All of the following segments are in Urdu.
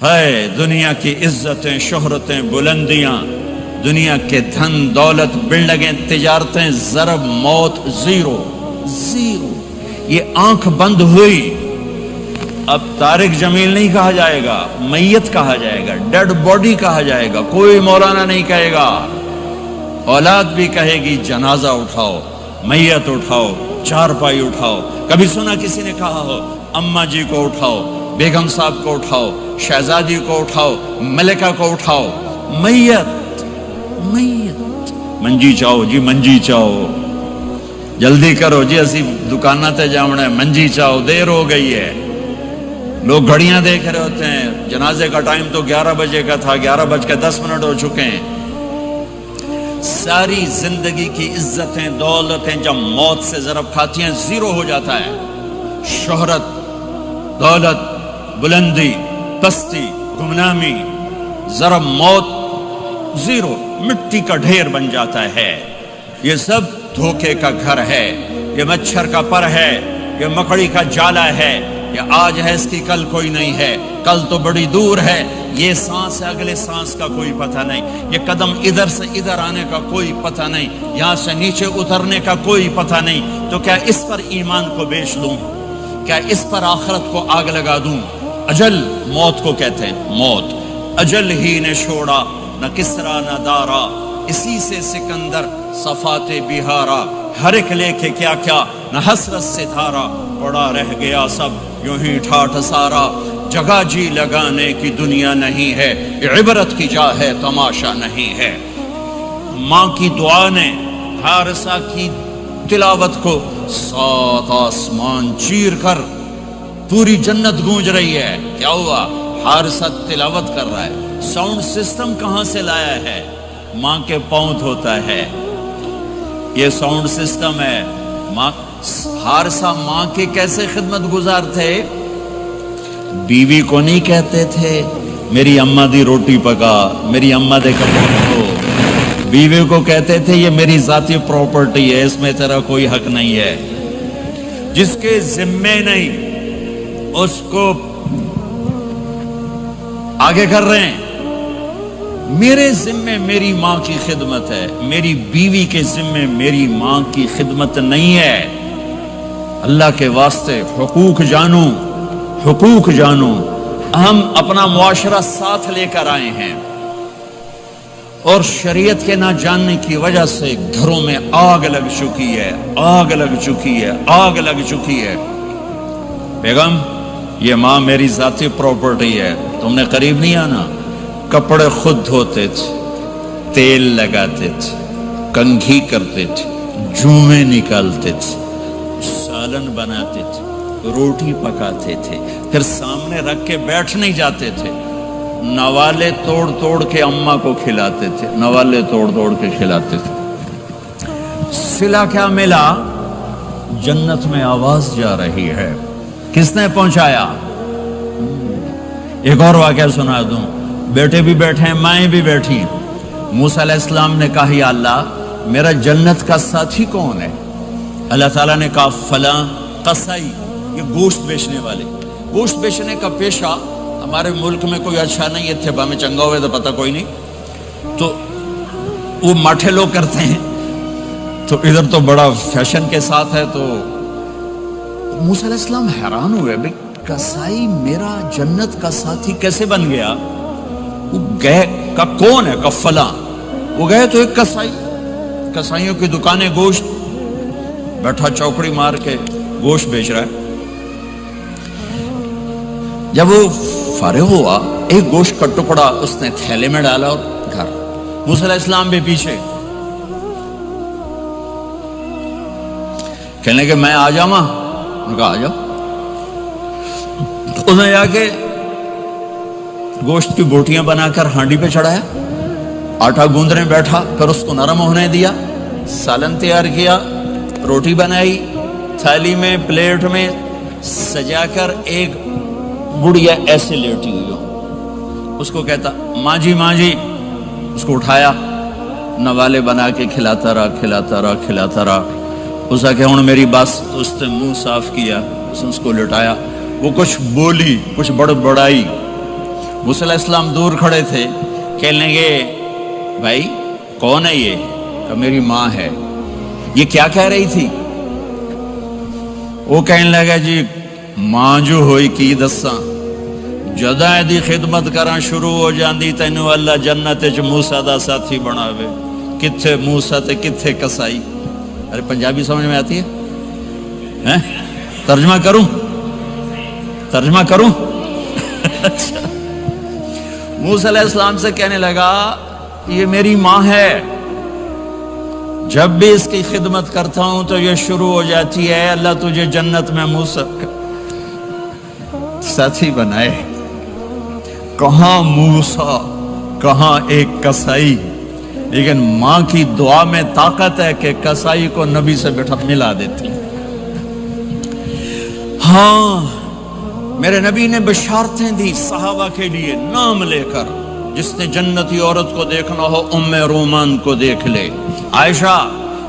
ہے دنیا کی عزتیں، شہرتیں، بلندیاں، دنیا کے دھن دولت، بلڈنگیں، تجارتیں، ضرب موت، زیرو زیرو. یہ آنکھ بند ہوئی، اب طارق جمیل نہیں کہا جائے گا، میت کہا جائے گا، ڈیڈ باڈی کہا جائے گا. کوئی مولانا نہیں کہے گا. اولاد بھی کہے گی جنازہ اٹھاؤ، میت اٹھاؤ، چارپائی اٹھاؤ. کبھی سنا کسی نے کہا ہو اماں جی کو اٹھاؤ، بیگم صاحب کو اٹھاؤ، شہزادی کو اٹھاؤ، ملکہ کو اٹھاؤ؟ میت میت. منجی چاہو جی، منجی چاہو، جلدی کرو جی، اسی دکانہ تے جاؤنا ہے، منجی چاہو، دیر ہو گئی ہے. لوگ گھڑیاں دیکھ رہے ہوتے ہیں، جنازے کا ٹائم تو 11 بجے کا تھا، 11:10 ہو چکے ہیں. ساری زندگی کی عزتیں دولتیں جب موت سے ضرب کھاتی ہیں زیرو ہو جاتا ہے. شہرت، دولت، بلندی، پستی، گمنامی، ضرب موت، زیرو، مٹی کا ڈھیر بن جاتا ہے. یہ سب دھوکے کا گھر ہے، یہ مچھر کا پر ہے، یہ مکڑی کا جالا ہے. یہ آج ہے اس کی کل کوئی نہیں ہے، کل تو بڑی دور ہے. یہ سانس ہے، اگلے سانس کا کوئی پتہ نہیں. یہ قدم ادھر سے ادھر آنے کا کوئی پتہ نہیں، یہاں سے نیچے اترنے کا کوئی پتہ نہیں. تو کیا اس پر ایمان کو بیچ دوں؟ کیا اس پر آخرت کو آگ لگا دوں؟ اجل موت کو کہتے ہیں، موت. اجل ہی نے چھوڑا نہ کسرا نہ دارا، اسی سے سکندر صفات بہارا. ہر ایک لے کے کیا کیا نہ حسرت سے دھارا، پڑا رہ گیا سب یوں ہی ٹھاٹھ سارا. جگہ جی لگانے کی دنیا نہیں ہے، یہ عبرت کی جا ہے، تماشا نہیں ہے. ماں کی دعا نے حارثہ کی تلاوت کو 7 آسمان چیر کر پوری جنت گونج رہی ہے. کیا ہوا؟ حارثہ تلاوت کر رہا ہے. ساؤنڈ سسٹم کہاں سے لایا ہے؟ ماں کے پاؤں ہوتا ہے یہ ساؤنڈ سسٹم ہے. ماں حارثہ ماں کے کیسے خدمت گزار تھے؟ بیوی کو نہیں کہتے تھے میری اماں دی روٹی پکا، میری اماں دے کپڑے دھو. بیوی کو کہتے تھے یہ میری ذاتی پراپرٹی ہے، اس میں تیرا کوئی حق نہیں ہے. جس کے ذمے نہیں اس کو آگے کر رہے ہیں. میرے ذمے میری ماں کی خدمت ہے، میری بیوی کے ذمے میری ماں کی خدمت نہیں ہے. اللہ کے واسطے حقوق جانو، حقوق جانو. ہم اپنا معاشرہ ساتھ لے کر آئے ہیں اور شریعت کے نہ جاننے کی وجہ سے گھروں میں آگ لگ چکی ہے، آگ لگ چکی ہے، آگ لگ چکی ہے. بیگم یہ ماں میری ذاتی پراپرٹی ہے، تم نے قریب نہیں آنا. کپڑے خود دھوتے تھے، تیل لگاتے تھے، کنگھی کرتے تھے، جوئیں نکالتے تھے، سالن بناتے تھے، روٹی پکاتے تھے، پھر سامنے رکھ کے بیٹھ نہیں جاتے تھے. نوالے توڑ توڑ کے اماں کو کھلاتے تھے، نوالے توڑ توڑ کے کھلاتے تھے. صلہ کیا ملا؟ جنت میں آواز جا رہی ہے. کس نے پہنچایا؟ ایک اور واقعہ سنا دوں. بیٹے بھی بیٹھے ہیں، مائیں بھی بیٹھی. موسیٰ علیہ السلام نے کہا یا اللہ میرا جنت کا ساتھی کون ہے؟ اللہ تعالیٰ نے کہا فلاں قصائی، یہ گوشت بیچنے والے. گوشت بیچنے کا پیشہ ہمارے ملک میں کوئی اچھا نہیں ہے، تھے با میں چنگا ہوئے تو پتہ کوئی نہیں، تو وہ ماٹھے لوگ کرتے ہیں. تو ادھر تو بڑا فیشن کے ساتھ ہے. تو موسیٰ علیہ السلام حیران ہوئے بھئی قصائی میرا جنت کا ساتھی کیسے بن گیا؟ وہ گئے کا کون ہے؟ کا فلاں. وہ گئے تو ایک قصائی، قصائیوں کی دکانیں، گوشت بیٹھا چوکڑی مار کے گوشت بیچ رہا ہے. جب وہ فارغ ہوا ایک گوشت کا ٹکڑا اس نے تھیلے میں ڈالا اور گھر. موسیٰ علیہ السلام بھی پیچھے. کہنے کہ میں آ جاؤں. انہوں نے کہا آ جاؤ. اس نے جا کے گوشت کی بوٹیاں بنا کر ہانڈی پہ چڑھایا، آٹا گوندنے بیٹھا، پھر اس کو نرم ہونے دیا، سالن تیار کیا، روٹی بنائی، تھالی میں پلیٹ میں سجا کر ایک گڑیا ایسے لیٹی ہوئی ہو. اس کو کہتا ماں جی ماں جی. اس کو اٹھایا، نوالے بنا کے کھلاتا رہا کھلاتا رہا کھلاتا رہا. اس نے کہا ہوں میری بس. تو اس نے منہ صاف کیا، اس نے اس کو لٹایا. وہ کچھ بولی، کچھ بڑبڑائی. موسیٰ علیہ السلام دور کھڑے تھے، کہنے لگے بھائی کون ہے یہ؟ کہ میری ماں ہے۔ یہ کیا کہہ رہی تھی؟ وہ کہنے لگا جی ماں جو ہوئی کی دساں، جداں دی خدمت کرنا شروع ہو جاندی تینوں اللہ جنت وچ موسیٰ دا ساتھی بناوے۔ کتھے موسیٰ تے کتھے کسائی؟ ارے پنجابی سمجھ میں آتی ہے؟ ترجمہ کروں؟ ترجمہ کروں؟ موسیٰ علیہ السلام سے کہنے لگا یہ میری ماں ہے، جب بھی اس کی خدمت کرتا ہوں تو یہ شروع ہو جاتی ہے اللہ تجھے جنت میں موسیٰ ساتھی بنائے۔ کہاں موسیٰ کہاں ایک کسائی، لیکن ماں کی دعا میں طاقت ہے کہ کسائی کو نبی سے بٹھا ملا دیتی۔ ہاں میرے نبی نے بشارتیں دی صحابہ کے لیے نام لے کر، جس نے جنتی عورت کو دیکھنا ہو ام رومان کو دیکھ لے۔ عائشہ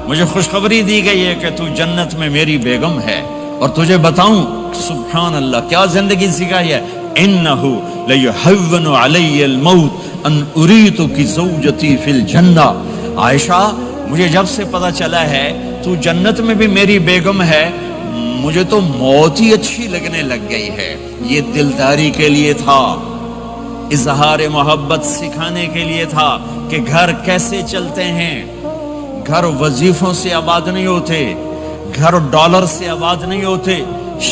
مجھے خوشخبری دی گئی ہے کہ تو جنت میں میری بیگم ہے، اور تجھے بتاؤں سبحان اللہ کیا زندگی سکھائی ہے، انہو لیحون علی الموت ان اریتک زوجتی فی الجنہ۔ عائشہ مجھے جب سے پتا چلا ہے تو جنت میں بھی میری بیگم ہے، مجھے تو موت ہی اچھی لگنے لگ گئی ہے۔ یہ دلداری کے لیے تھا، اظہار محبت سکھانے کے لیے تھا کہ گھر کیسے چلتے ہیں۔ گھر وظیفوں سے آباد نہیں ہوتے، گھر ڈالر سے آباد نہیں ہوتے،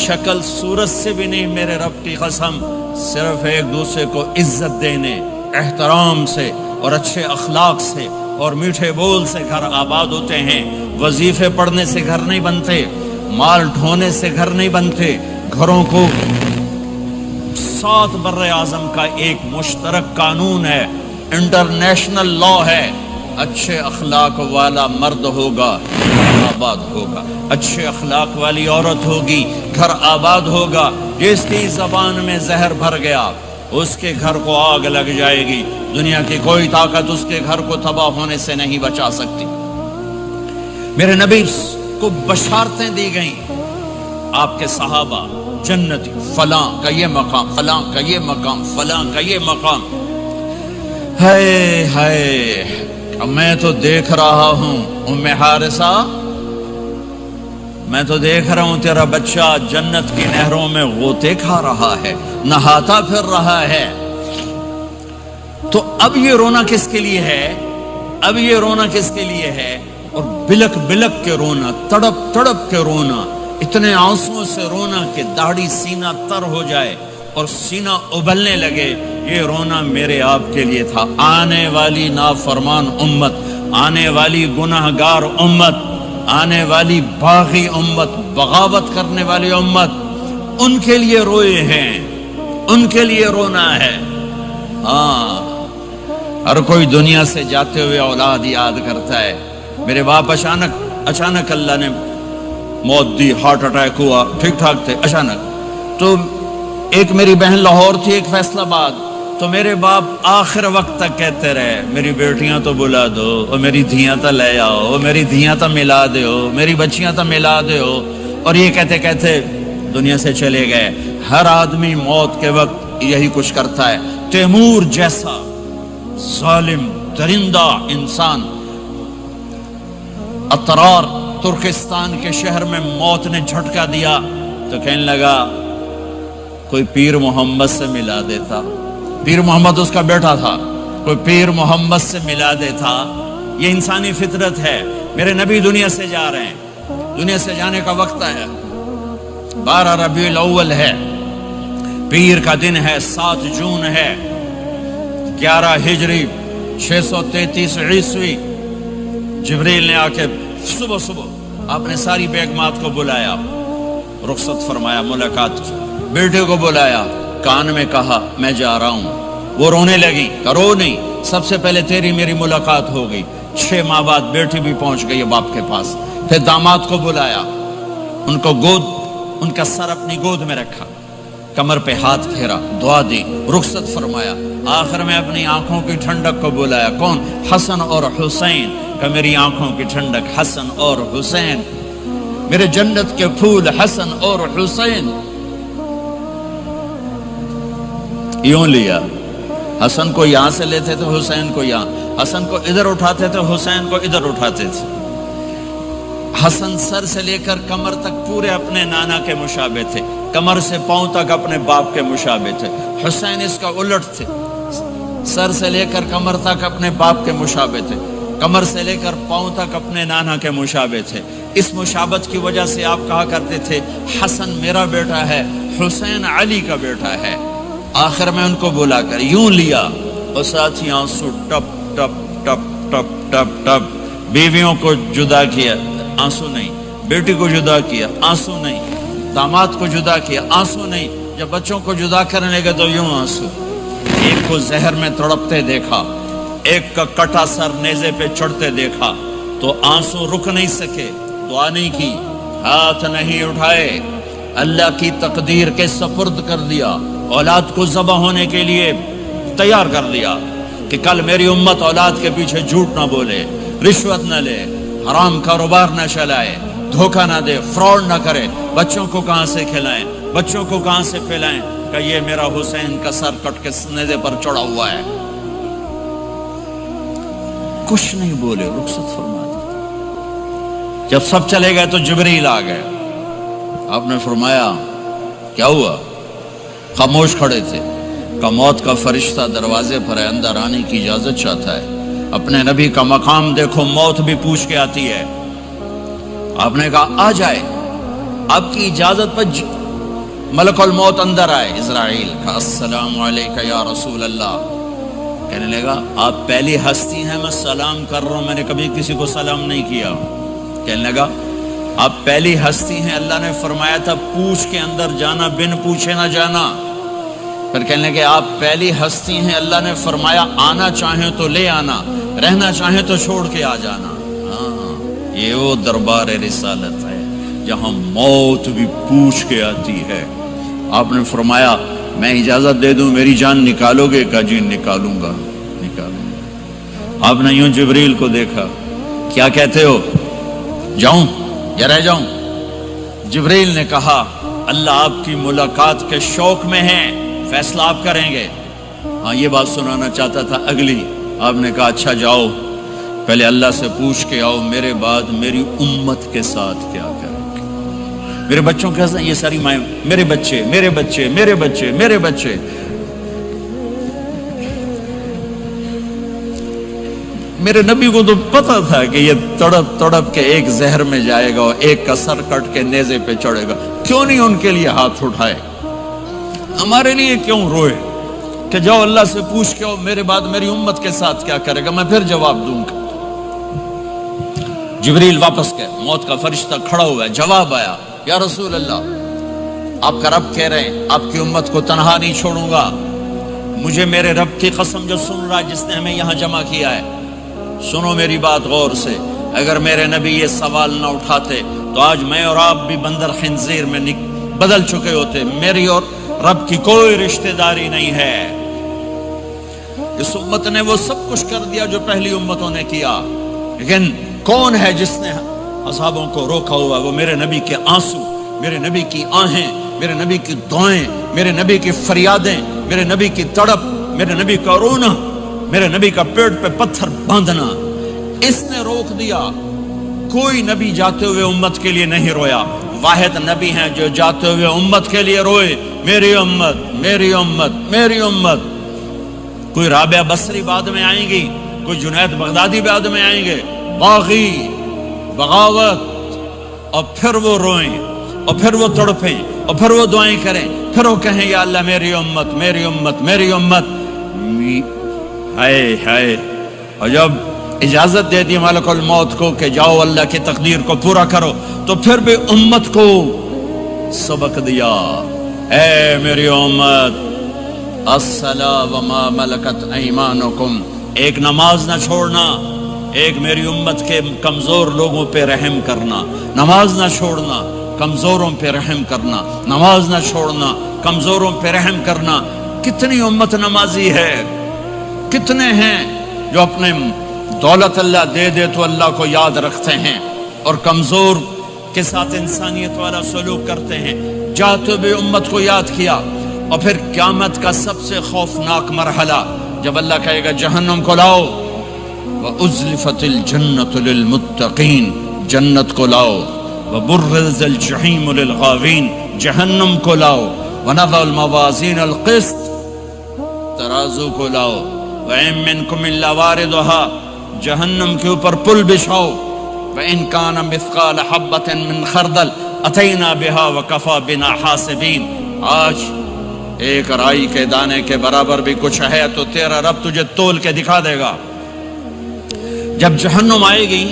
شکل صورت سے بھی نہیں، میرے رب کی قسم، صرف ایک دوسرے کو عزت دینے، احترام سے اور اچھے اخلاق سے اور میٹھے بول سے گھر آباد ہوتے ہیں۔ وظیفے پڑھنے سے گھر نہیں بنتے، مال ڈھونے سے گھر نہیں بنتے۔ گھروں کو 7 بر اعظم کا ایک مشترک قانون ہے، انٹرنیشنل لا ہے، اچھے اخلاق والا مرد ہوگا آباد ہوگا، اچھے اخلاق والی عورت ہوگی گھر آباد ہوگا۔ جس کی زبان میں زہر بھر گیا اس کے گھر کو آگ لگ جائے گی، دنیا کی کوئی طاقت اس کے گھر کو تباہ ہونے سے نہیں بچا سکتی۔ میرے نبی کو بشارتیں دی گئیں، آپ کے صحابہ جنتی، فلاں کا یہ مقام، فلاں کا یہ مقام، فلاں کا یہ مقام۔ ہائے ہائے میں تو دیکھ رہا ہوں ام حارثہ، میں تو دیکھ رہا ہوں تیرا بچہ جنت کی نہروں میں غوطے کھا رہا ہے، نہاتا پھر رہا ہے۔ تو اب یہ رونا کس کے لیے ہے؟ اب یہ رونا کس کے لیے ہے؟ اور بلک بلک کے رونا، تڑپ تڑپ کے رونا، اتنے آنسوں سے رونا کہ داڑھی سینہ تر ہو جائے اور سینہ ابلنے لگے۔ یہ رونا میرے آپ کے لیے تھا۔ آنے والی نافرمان امت، آنے والی گناہگار امت، آنے والی باغی امت، بغاوت کرنے والی امت، ان کے لیے روئے ہیں، ان کے لیے رونا ہے۔ ہاں ہر کوئی دنیا سے جاتے ہوئے اولاد یاد کرتا ہے۔ میرے باپ اچانک اللہ نے موت دی، ہارٹ اٹیک ہوا، ٹھیک ٹھاک تھے، اچانک۔ تو ایک میری بہن لاہور تھی، ایک فیصل آباد، تو میرے باپ آخر وقت تک کہتے رہے میری بیٹیاں تو بلا دو، اور میری دھیاں تو لے آؤ، اور میری دھیاں تو ملا دیو، میری بچیاں تو ملا دیو، اور یہ کہتے کہتے دنیا سے چلے گئے۔ ہر آدمی موت کے وقت یہی کچھ کرتا ہے۔ تیمور جیسا ظالم درندہ انسان اطرار ترکستان کے شہر میں موت نے جھٹکا دیا تو کہنے لگا کوئی پیر محمد سے ملا دیتا۔ پیر محمد اس کا بیٹا تھا، کوئی پیر محمد سے ملا دیتا۔ یہ انسانی فطرت ہے۔ میرے نبی دنیا سے جا رہے ہیں، دنیا سے جانے کا وقت ہے، 12 ربیع الاول ہے، پیر کا دن ہے، 7 جون ہے، 11 ہجری 633 عیسوی۔ جبریل نے آ کے صبح صبح آپ نے ساری بیگمات کو بلایا، رخصت فرمایا، ملاقات کی، بیٹے کو بلایا، کان میں کہا میں جا رہا ہوں۔ وہ رونے لگی، رو نہیں، سب سے پہلے تیری میری ملاقات ہو گئی۔ 6 ماہ بعد بیٹی بھی پہنچ گئی باپ کے پاس۔ پھر داماد کو بلایا، ان کو ان کا سر اپنی گود میں رکھا، کمر پہ ہاتھ پھیرا، دعا دی، رخصت فرمایا۔ آخر میں اپنی آنکھوں کی ٹھنڈک کو بلایا، کون؟ حسن اور حسین، کہ میری آنکھوں کی ٹھنڈک حسن اور حسین، میرے جنت کے پھول حسن اور حسین۔ یوں لیا حسن کو یہاں سے لیتے تھے، حسین کو یہاں، حسن کو ادھر اٹھاتے تھے، حسین کو ادھر اٹھاتے تھے۔ حسن سر سے لے کر کمر تک پورے اپنے نانا کے مشابہ تھے، کمر سے پاؤں تک اپنے باپ کے مشابہ تھے۔ حسین اس کا الٹ تھے، سر سے لے کر کمر تک اپنے باپ کے مشابہ تھے، کمر سے لے کر پاؤں تک اپنے نانا کے مشابہ تھے۔ اس مشابہت کی وجہ سے آپ کہا کرتے تھے حسن میرا بیٹا ہے، حسین علی کا بیٹا ہے۔ آخر میں ان کو بلا کر یوں لیا اور ساتھ ہی آنسو ٹپ ٹپ ٹپ ٹپ ٹپ ٹپ۔ بیویوں کو جدا کیا، آنسو نہیں، بیٹی کو جدا کیا، آنسو نہیں، داماد کو جدا کیا، آنسو نہیں، جب بچوں کو جدا کرنے لگے تو یوں آنسو۔ ایک کو زہر میں تڑپتے دیکھا، ایک کا کٹا سر نیزے پہ چڑھتے دیکھا تو آنسو رک نہیں سکے، دعا نہیں کی، ہاتھ نہیں اٹھائے، اللہ کی تقدیر کے سپرد کر دیا، اولاد کو ذبح ہونے کے لیے تیار کر دیا کہ کل میری امت اولاد کے پیچھے جھوٹ نہ بولے، رشوت نہ لے، حرام کاروبار نہ چلائے، دھوکہ نہ دے، فراڈ نہ کرے، بچوں کو کہاں سے کھلائیں، بچوں کو کہاں سے پھیلائیں کہ یہ میرا حسین کا سر کٹ کے نیزے پر چڑھا ہوا ہے۔ کچھ نہیں بولے، رخصت فرما دی۔ جب سب چلے گئے تو جبریل آ گئے، آپ نے فرمایا کیا ہوا؟ خاموش کھڑے تھے، کہ موت کا فرشتہ دروازے پر ہے، اندر آنے کی اجازت چاہتا ہے۔ اپنے نبی کا مقام دیکھو، موت بھی پوچھ کے آتی ہے۔ آپ نے کہا آ جائے، آپ کی اجازت پر ملک الموت اندر آئے۔ اسرائیل کا السلام علیکہ یا رسول اللہ، کہنے لگا آپ پہلی ہستی ہیں، میں سلام کر رہا ہوں، میں نے کبھی کسی کو سلام نہیں کیا۔ کہنے لگا آپ پہلی ہستی ہیں، اللہ نے فرمایا تھا پوچھ کے اندر جانا، بن پوچھے نہ جانا۔ پھر کہنے لگے آپ پہلی ہستی ہیں، اللہ نے فرمایا آنا چاہیں تو لے آنا، رہنا چاہیں تو چھوڑ کے آ جانا۔ ہاں، یہ وہ دربار رسالت ہے جہاں موت بھی پوچھ کے آتی ہے۔ آپ نے فرمایا میں اجازت دے دوں میری جان نکالو گے؟ کہا جی نکالوں گا، نکالوں گا۔ آپ نے یوں جبریل کو دیکھا، کیا کہتے ہو، جاؤں یا رہ جاؤں؟ جبریل نے کہا اللہ آپ کی ملاقات کے شوق میں ہے، فیصلہ آپ کریں گے۔ ہاں یہ بات سنانا چاہتا تھا اگلی۔ آپ نے کہا اچھا جاؤ، پہلے اللہ سے پوچھ کے آؤ میرے بعد میری امت کے ساتھ کیا کریں گے، میرے بچوں کے ساتھ۔ یہ ساری مائیں، میرے بچے میرے بچے میرے بچے میرے بچے۔ میرے نبی کو تو پتا تھا کہ یہ تڑپ تڑپ کے ایک زہر میں جائے گا اور ایک کا سر کٹ کے نیزے پہ چڑھے گا، کیوں نہیں ان کے لیے ہاتھ اٹھائے؟ ہمارے لیے کیوں روئے کہ جاؤ اللہ سے پوچھ کے آؤ میرے بعد میری امت کے ساتھ کیا کرے گا، میں پھر جواب دوں گا۔ جبریل واپس گئے، موت کا فرشتہ کھڑا ہوا ہے، جواب آیا یا رسول اللہ آپ کا رب کہہ رہے ہیں آپ کی امت کو تنہا نہیں چھوڑوں گا۔ مجھے میرے رب کی قسم جو سن رہا ہے جس نے ہمیں یہاں جمع کیا ہے، سنو میری بات غور سے، اگر میرے نبی یہ سوال نہ اٹھاتے تو آج میں اور آپ بھی بندر خنزیر میں بدل چکے ہوتے۔ میری اور رب کی کوئی رشتہ داری نہیں ہے۔ اس امت نے وہ سب کچھ کر دیا جو پہلی امتوں نے کیا، لیکن کون ہے جس نے اصحابوں کو روکا ہوا؟ وہ میرے نبی کے آنسو، میرے نبی کی آہیں، میرے نبی کی دعائیں، میرے نبی کی فریادیں، میرے نبی کی تڑپ، میرے نبی کا رونا، میرے نبی کا پیٹ پہ پتھر باندھنا، اس نے روک دیا۔ کوئی نبی جاتے ہوئے امت کے لیے نہیں رویا، واحد نبی ہیں جو جاتے ہوئے امت کے لیے روئے، میری امت میری امت میری امت۔ کوئی رابعہ بصری بعد میں آئیں گی، کوئی جنید بغدادی بعد میں آئیں گے، باغی، بغاوت، اور پھر وہ روئیں اور پھر وہ تڑپیں اور پھر وہ دعائیں کریں، پھر وہ کہیں یا اللہ میری امت میری امت میری امت۔ ہائے ہائے، اور جب اجازت دے دی ملک الموت کو کہ جاؤ اللہ کی تقدیر کو پورا کرو، تو پھر بھی امت کو سبق دیا، اے میری امت الصلاۃ وما ملکت ایمانکم، ایک نماز نہ چھوڑنا، ایک میری امت کے کمزور لوگوں پہ رحم کرنا، نماز نہ چھوڑنا، کمزوروں پہ رحم کرنا، نماز نہ چھوڑنا، کمزوروں پہ رحم کرنا۔ کتنی امت نمازی ہے، کتنے ہیں جو اپنے دولت اللہ دے دے تو اللہ کو یاد رکھتے ہیں اور کمزور کے ساتھ انسانیت والا سلوک کرتے ہیں۔ جاتے بھی امت کو یاد کیا، اور پھر قیامت کا سب سے خوفناک مرحلہ جب اللہ کہے گا جہنم کو لاؤ، وَأُزْلِفَتِ الْجَنَّةُ لِلْمُتَّقِينَ، جنت کو لاؤ، وَبُرِّزَ الْجَحِيمُ لِلْغَاوِينَ، جہنم کو لاؤ، وَنَضَعُ الْمَوَازِينَ الْقِسْطَ، ترازو کو لاؤ، وَإِن مِّنكُمْ إِلَّا وَارِدُهَا، جہنم کے اوپر پل بچھاؤ، وَإِن كَانَ مِثْقَالَ حَبَّةٍ مِّن خَرْدَلٍ أَتَيْنَا بِهَا وَكَفَى بِنَا حَاسِبِينَ، آج ایک رائی کے دانے کے برابر بھی کچھ ہے تو تیرا رب تجھے تول کے دکھا دے گا۔ جب جہنم آئے گی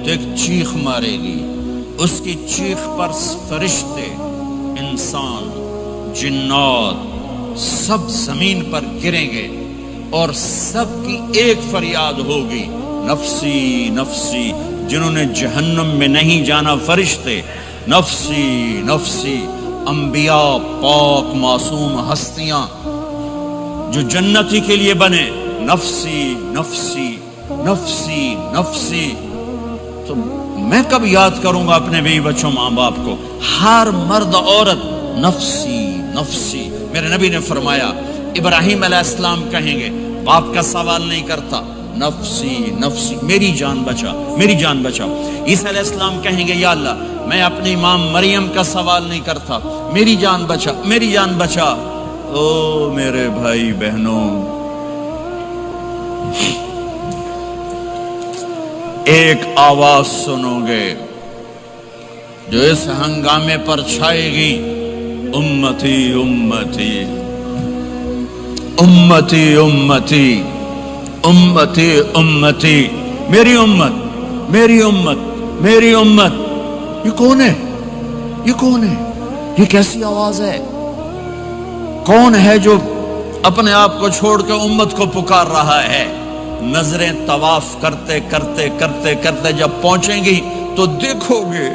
تو ایک چیخ مارے گی، اس کی چیخ پر فرشتے، انسان، جنات سب زمین پر گریں گے اور سب کی ایک فریاد ہوگی، نفسی نفسی۔ جنہوں نے جہنم میں نہیں جانا فرشتے، نفسی نفسی۔ انبیاء، پاک معصوم ہستیاں جو جنتی کے لیے بنے، نفسی نفسی نفسی نفسی۔ تو میں کب یاد کروں گا اپنے بیوی بچوں ماں باپ کو؟ ہر مرد عورت نفسی نفسی۔ میرے نبی نے فرمایا ابراہیم علیہ السلام کہیں گے، باپ کا سوال نہیں کرتا، نفسی نفسی، میری جان بچا میری جان بچا۔ عیسیٰ علیہ السلام کہیں گے یا اللہ میں اپنی ماں مریم کا سوال نہیں کرتا، میری جان بچا میری جان بچا۔ او میرے بھائی بہنوں، ایک آواز سنو گے جو اس ہنگامے پر چھائے گی، امتی امتی امتی امتی امتی امتی، میری امت میری امت میری امت۔ یہ کون ہے؟ یہ کون ہے؟ یہ کیسی آواز ہے؟ کون ہے جو اپنے آپ کو چھوڑ کے امت کو پکار رہا ہے؟ نظریں طواف کرتے کرتے کرتے کرتے جب پہنچیں گی تو دیکھو گے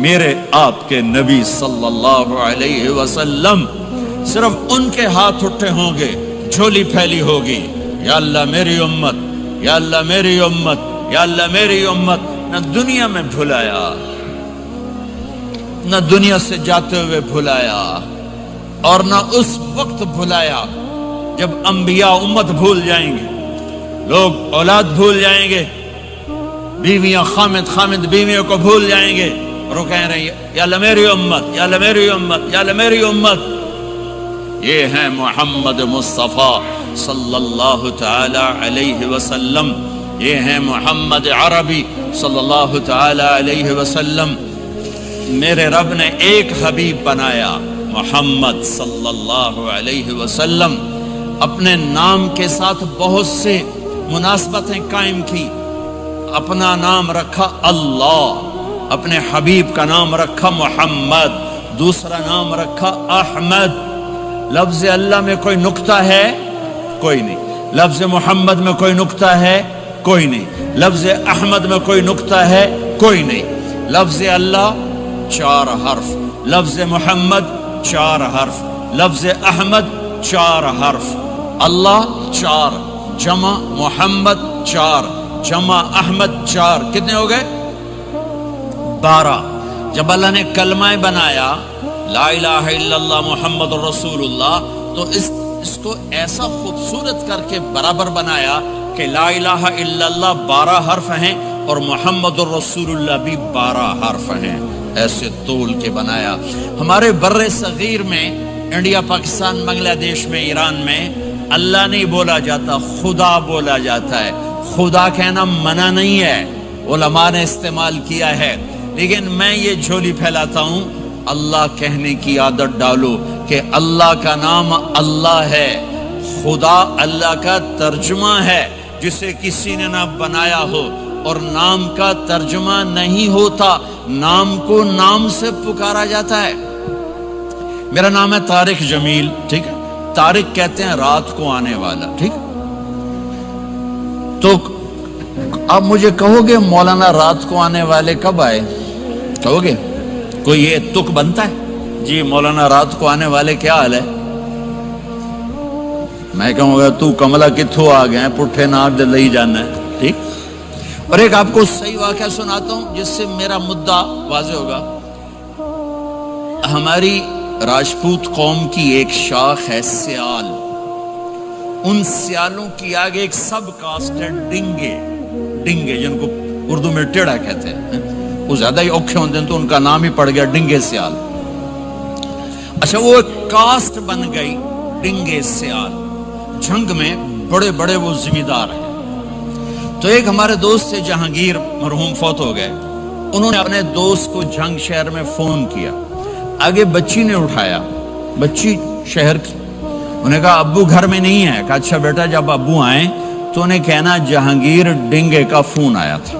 میرے آپ کے نبی صلی اللہ علیہ وسلم، صرف ان کے ہاتھ اٹھے ہوں گے، جھولی پھیلی ہوگی، یا اللہ میری امت، یا اللہ میری امت، یا اللہ میری امت۔ نہ دنیا میں بھلایا، نہ دنیا سے جاتے ہوئے بھلایا، اور نہ اس وقت بھلایا جب انبیاء امت بھول جائیں گے، لوگ اولاد بھول جائیں گے، بیویاں خامد بیویوں کو بھول جائیں گے، اور وہ کہہ رہے ہیں یا اللہ میری امت، یا اللہ میری امت، یا اللہ میری امت۔ یہ ہیں محمد مصطفیٰ صلی اللہ تعالی علیہ وسلم، یہ ہیں محمد عربی صلی اللہ تعالی علیہ وسلم۔ میرے رب نے ایک حبیب بنایا، محمد صلی اللہ علیہ وسلم۔ اپنے نام کے ساتھ بہت سے مناسبتیں قائم کی، اپنا نام رکھا اللہ، اپنے حبیب کا نام رکھا محمد، دوسرا نام رکھا احمد۔ لفظ اللہ میں کوئی نکتہ ہے؟ کوئی نہیں۔ لفظ محمد میں کوئی نکتہ ہے؟ کوئی نہیں۔ لفظ احمد میں کوئی نکتہ ہے؟ کوئی نہیں۔ لفظ اللہ 4 حرف، لفظ محمد 4 حرف، لفظ احمد 4 حرف۔ اللہ 4، جمع محمد 4، جمع احمد 4، کتنے ہو گئے؟ 12۔ جب اللہ نے کلمہ بنایا لا الہ الا اللہ محمد رسول اللہ، تو اس کو ایسا خوبصورت کر کے برابر بنایا کہ لا الہ الا اللہ 12 حرف ہیں اور محمد الرسول اللہ بھی 12 حرف ہیں، ایسے تول کے بنایا۔ ہمارے بر صغیر میں، انڈیا، پاکستان، بنگلہ دیش میں، ایران میں اللہ نہیں بولا جاتا، خدا بولا جاتا ہے۔ خدا کہنا منع نہیں ہے، علماء نے استعمال کیا ہے، لیکن میں یہ جھولی پھیلاتا ہوں، اللہ کہنے کی عادت ڈالو کہ اللہ کا نام اللہ ہے، خدا اللہ کا ترجمہ ہے جسے کسی نے نہ بنایا ہو، اور نام کا ترجمہ نہیں ہوتا، نام کو نام سے پکارا جاتا ہے۔ میرا نام ہے طارق جمیل، ٹھیک ہے؟ طارق کہتے ہیں رات کو آنے والا، ٹھیک؟ تو اب مجھے کہو گے مولانا رات کو آنے والے کب آئے؟ کہو گے؟ کوئی یہ تک بنتا ہے جی مولانا رات کو آنے والے کیا حال ہے؟ میں کہوں گا تو کملا کتھو آ گئے، پٹھے نار دے لئی جانا ہے، ٹھیک؟ اور ایک آپ کو صحیح واقعہ سناتا ہوں جس سے میرا مدعا واضح ہوگا۔ ہماری راجپوت قوم کی ایک شاخ ہے سیال، ان سیالوں کی آگے ایک سب کاسٹ ہے ڈنگے، ڈنگے جن کو اردو میں ٹیڑا کہتے ہیں، وہ زیادہ ہی اوکھے ہوتے ہیں تو ان کا نام ہی پڑ گیا ڈنگے سیال۔ اچھا وہ ایک کاسٹ بن گئی ڈنگے سیال، جنگ میں بڑے بڑے وہ ذمہ دار ہیں۔ تو ایک ہمارے دوست تھے جہانگیر، مرحوم فوت ہو گئے، انہوں نے اپنے دوست کو جنگ شہر میں فون کیا، آگے بچی نے اٹھایا، بچی شہر کی، انہوں نے کہا ابو گھر میں نہیں ہے، کہا اچھا بیٹا جب ابو آئیں تو انہیں کہنا جہانگیر ڈنگے کا فون آیا تھا۔